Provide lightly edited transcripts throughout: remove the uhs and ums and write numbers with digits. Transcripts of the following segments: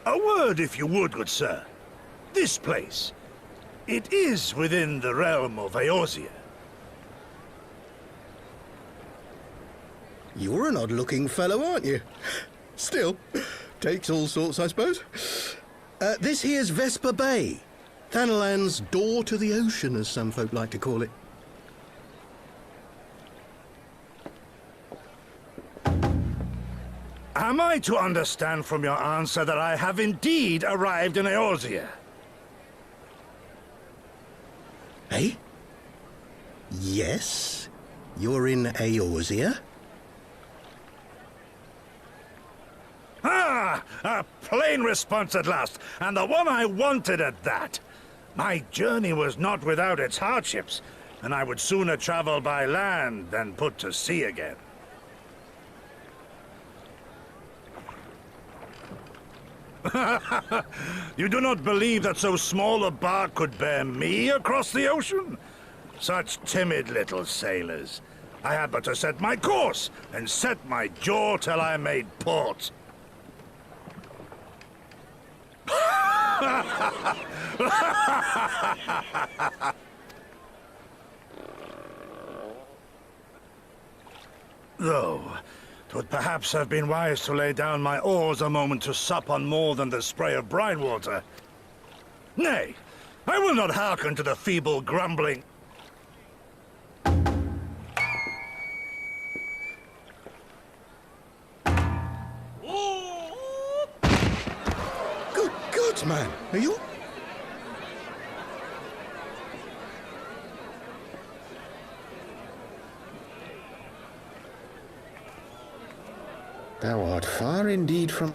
A word, if you would, good sir. This place, it is within the realm of Eorzea. You're an odd-looking fellow, aren't you? Still, takes all sorts, I suppose. This here's Vesper Bay. Thanalan's door to the ocean, as some folk like to call it. Am I to understand from your answer that I have indeed arrived in Eorzea? Eh? Yes, you're in Eorzea. Ah! A plain response at last, and the one I wanted at that. My journey was not without its hardships, and I would sooner travel by land than put to sea again. You do not believe that so small a bark could bear me across the ocean? Such timid little sailors. I had but to set my course and set my jaw till I made port. Though, 'twould perhaps have been wise to lay down my oars a moment to sup on more than the spray of brine water. Nay, I will not hearken to the feeble grumbling. Good God, man! Are you... Thou art far indeed from...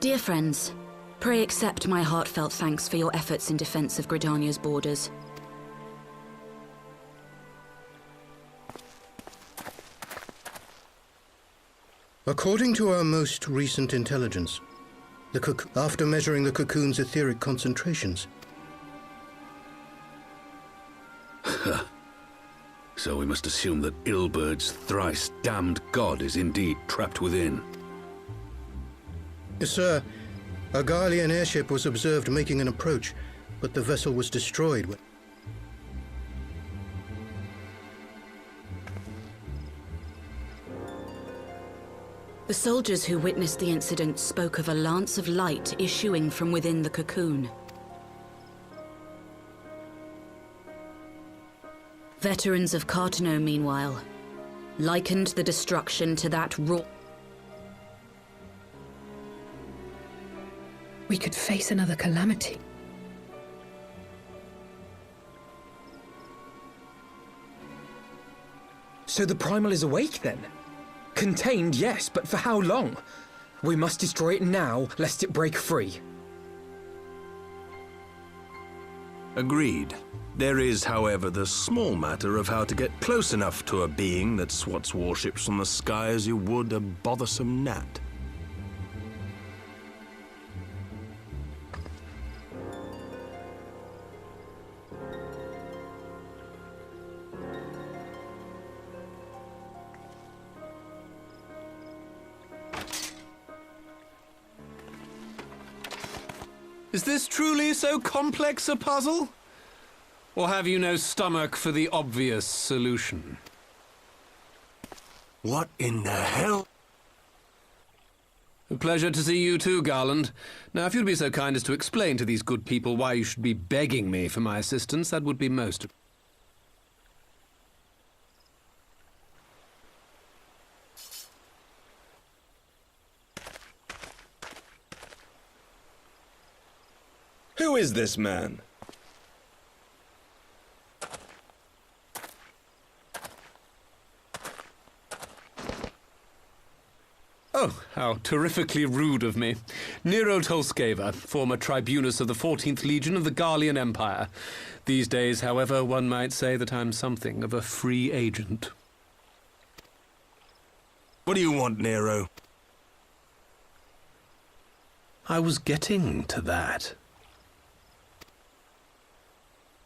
Dear friends, pray accept my heartfelt thanks for your efforts in defense of Gridania's borders. According to our most recent intelligence, after measuring the cocoon's etheric concentrations. So we must assume that Ilbert's thrice damned god is indeed trapped within. Yes, sir. A Garlean airship was observed making an approach, but the vessel was destroyed. The soldiers who witnessed the incident spoke of a lance of light issuing from within the cocoon. Veterans of Cartano, meanwhile, likened the destruction to that raw... We could face another calamity. So the Primal is awake then? Contained, yes, but for how long? We must destroy it now, lest it break free. Agreed. There is, however, the small matter of how to get close enough to a being that swats warships from the sky as you would a bothersome gnat. Is this truly so complex a puzzle? Or have you no stomach for the obvious solution? What in the hell? A pleasure to see you too, Garland. Now, if you'd be so kind as to explain to these good people why you should be begging me for my assistance, that would be most... Who is this man? Oh, how terrifically rude of me. Nero Tolskeva, former tribunus of the 14th Legion of the Garlean Empire. These days, however, one might say that I'm something of a free agent. What do you want, Nero? I was getting to that.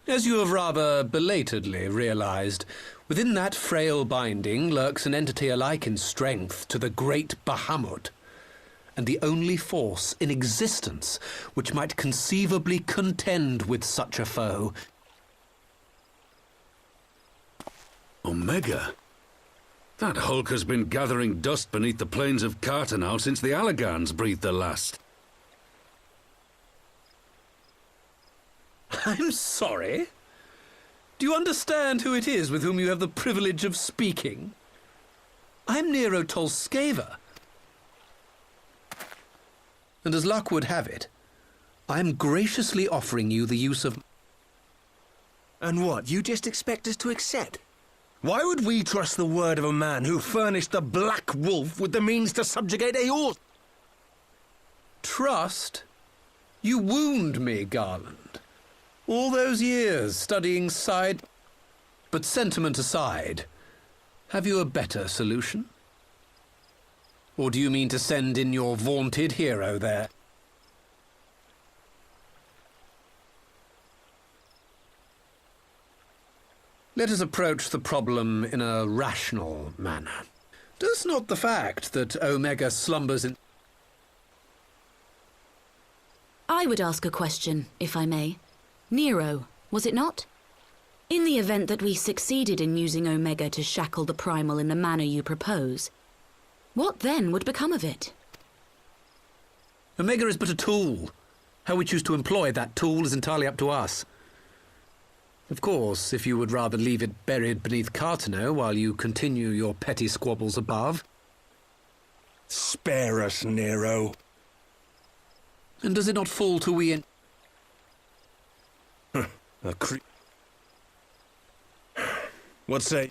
As you have rather belatedly realized, within that frail binding lurks an entity alike in strength to the great Bahamut, and the only force in existence which might conceivably contend with such a foe. Omega? That hulk has been gathering dust beneath the plains of Cartanal since the Allagans breathed their last. I'm sorry? Do you understand who it is with whom you have the privilege of speaking? I'm Nero Tolskeva. And as luck would have it, I am graciously offering you the use of... And what, you just expect us to accept? Why would we trust the word of a man who furnished the Black Wolf with the means to subjugate Eorl? Trust? You wound me, Garland. All those years studying side... But sentiment aside, have you a better solution? Or do you mean to send in your vaunted hero there? Let us approach the problem in a rational manner. Does not the fact that Omega slumbers in... I would ask a question, if I may. Nero, was it not? In the event that we succeeded in using Omega to shackle the Primal in the manner you propose, what then would become of it? Omega is but a tool. How we choose to employ that tool is entirely up to us. Of course, if you would rather leave it buried beneath Cartano while you continue your petty squabbles above... Spare us, Nero. And does it not fall to we in... What say?